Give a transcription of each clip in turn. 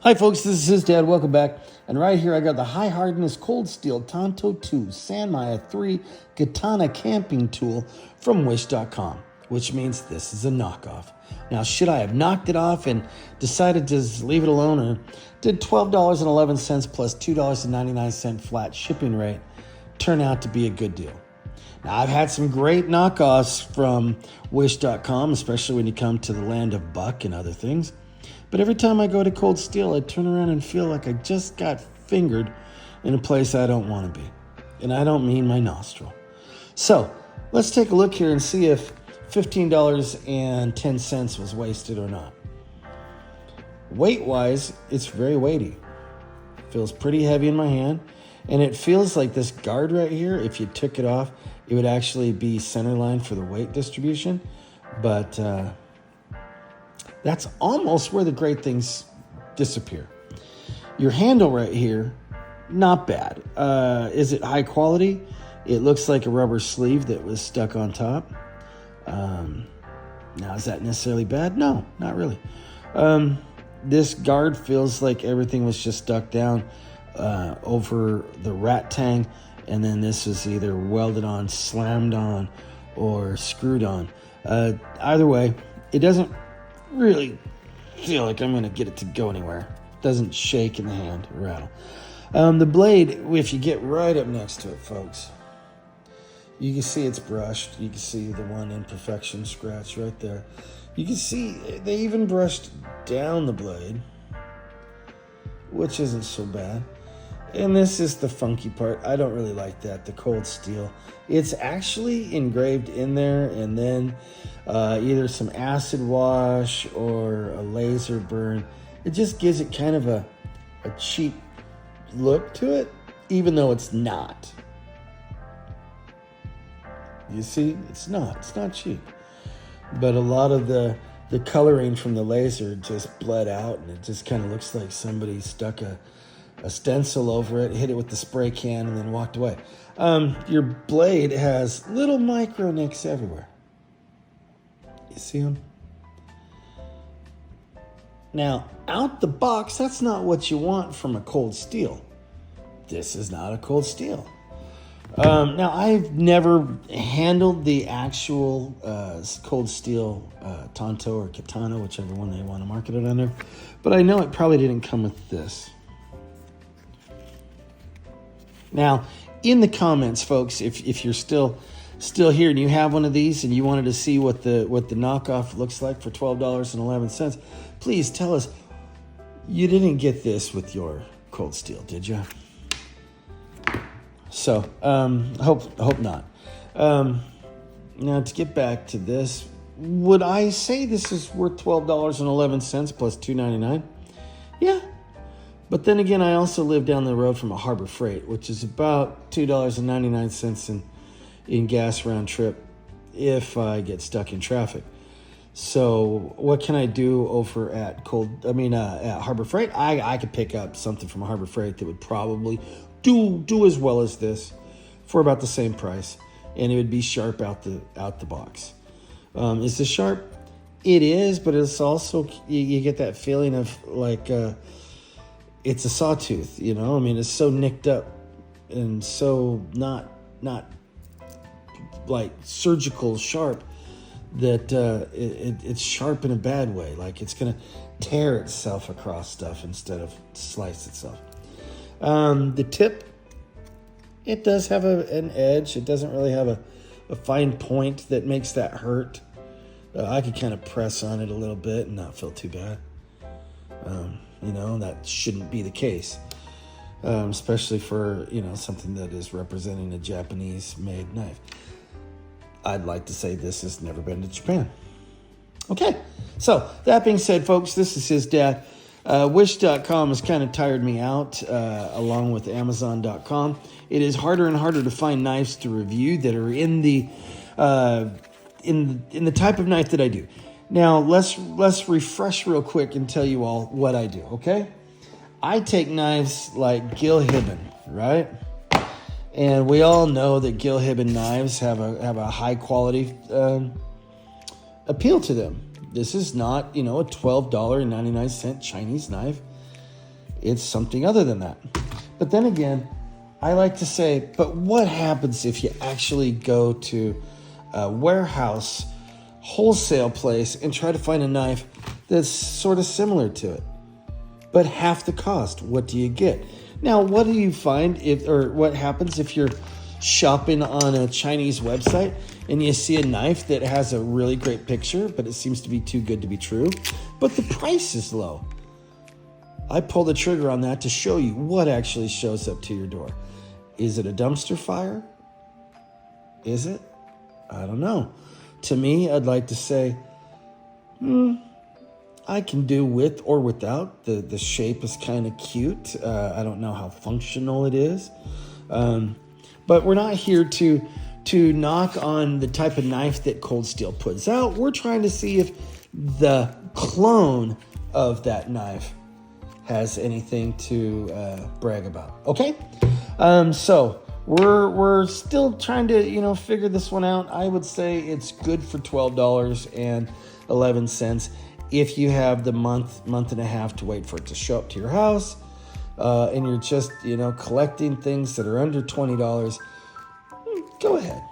Hi folks, this is his dad. Welcome back. And right here I got the high hardness Cold Steel Tanto 2 Sanmaya 3 Katana camping tool from Wish.com, which means this is a knockoff. Now, should I have knocked it off and decided to just leave it alone, or did $12.11 plus $2.99 flat shipping rate turn out to be a good deal? Now, I've had some great knockoffs from Wish.com, especially when you come to the land of buck and other things. But every time I go to Cold Steel, I turn around and feel like I just got fingered in a place I don't want to be. And I don't mean my nostril. So let's take a look here and see if $15.10 was wasted or not. Weight-wise, it's very weighty. Feels pretty heavy in my hand. And it feels like this guard right here, if you took it off, it would actually be center line for the weight distribution. But that's almost where the great things disappear. Your handle right here, not bad. Is it high quality? It looks like a rubber sleeve that was stuck on top. Now, is that necessarily bad? No, not really. This guard feels like everything was just stuck down over the rat tang, and then this is either welded on, slammed on, or screwed on. Either way, it doesn't really feel like I'm going to get it to go anywhere. It doesn't shake in the hand or rattle. The blade, if you get right up next to it, folks, you can see it's brushed. You can see the one imperfection scratch right there. You can see they even brushed down the blade, which isn't so bad. And this is the funky part. I don't really like that, the cold steel. It's actually engraved in there, and then either some acid wash or a laser burn. It just gives it kind of a cheap look to it, even though it's not. You see, it's not cheap. But a lot of the coloring from the laser just bled out, and it just kind of looks like somebody stuck a stencil over it, hit it with the spray can, and then walked away. Your blade has little micro nicks everywhere. You see them? Now, out the box, that's not what you want from a Cold Steel. This is not a Cold Steel. Now, I've never handled the actual Cold Steel Tanto or Katana, whichever one they want to market it under, but I know it probably didn't come with this. Now, in the comments, folks, if you're still here and you have one of these and you wanted to see what the knockoff looks like for $12.11, please tell us you didn't get this with your Cold Steel, did you? So, hope not. Now, to get back to this, would I say this is worth $12.11 plus $2.99? Yeah. But then again, I also live down the road from a Harbor Freight, which is about $2.99 in gas round trip if I get stuck in traffic. So what can I do over at at Harbor Freight? I could pick up something from a Harbor Freight that would probably do as well as this for about the same price, and it would be sharp out the box. Is this sharp? It is, but it's also, you get that feeling of like it's a sawtooth, you know? I mean, it's so nicked up and so not like surgical sharp that it's sharp in a bad way. Like it's going to tear itself across stuff instead of slice itself. The tip, it does have an edge. It doesn't really have a fine point that makes that hurt. I could kind of press on it a little bit and not feel too bad. That shouldn't be the case, especially for, something that is representing a Japanese-made knife. I'd like to say this has never been to Japan. Okay, so that being said, folks, this is his dad. Wish.com has kind of tired me out, along with Amazon.com. It is harder and harder to find knives to review that are in the type of knife that I do. Now, let's refresh real quick and tell you all what I do, okay? I take knives like Gil Hibben, right? And we all know that Gil Hibben knives have a high quality appeal to them. This is not, a $12.99 Chinese knife. it's something other than that. But then again, I like to say, but what happens if you actually go to a warehouse, wholesale place and try to find a knife that's sort of similar to it, but half the cost? What do you get? Now, what do you find what happens if you're shopping on a Chinese website and you see a knife that has a really great picture, but it seems to be too good to be true, but the price is low? I pull the trigger on that to show you what actually shows up to your door. Is it a dumpster fire? Is it? I don't know. To me, I'd like to say, I can do with or without. The shape is kind of cute. I don't know how functional it is. But we're not here to knock on the type of knife that Cold Steel puts out. We're trying to see if the clone of that knife has anything to brag about. Okay? So we're still trying to, figure this one out. I would say it's good for $12.11 if you have the month and a half to wait for it to show up to your house, and you're just, collecting things that are under $20. Go ahead.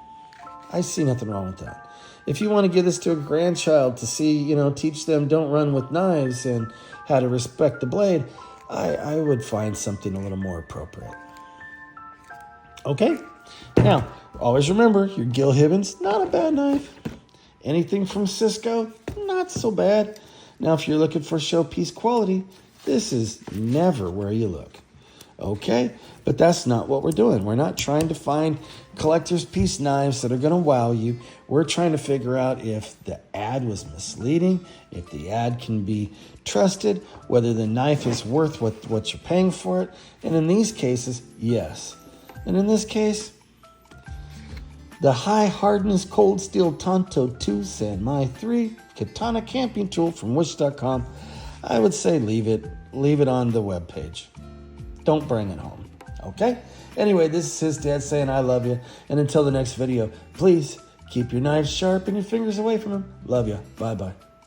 I see nothing wrong with that. If you want to give this to a grandchild to see, teach them don't run with knives and how to respect the blade, I would find something a little more appropriate. Okay? Now, always remember, your Gil Hibbins, not a bad knife. Anything from Cisco, not so bad. Now, if you're looking for showpiece quality, this is never where you look. Okay? But that's not what we're doing. We're not trying to find collector's piece knives that are going to wow you. We're trying to figure out if the ad was misleading, if the ad can be trusted, whether the knife is worth what you're paying for it. And in these cases, yes. And in this case, the high hardness Cold Steel Tanto 2 Sanmai 3 katana camping tool from wish.com, I would say leave it on the webpage. Don't bring it home. Okay? Anyway, this is his dad saying I love you. And until the next video, please keep your knives sharp and your fingers away from them. Love you. Bye-bye.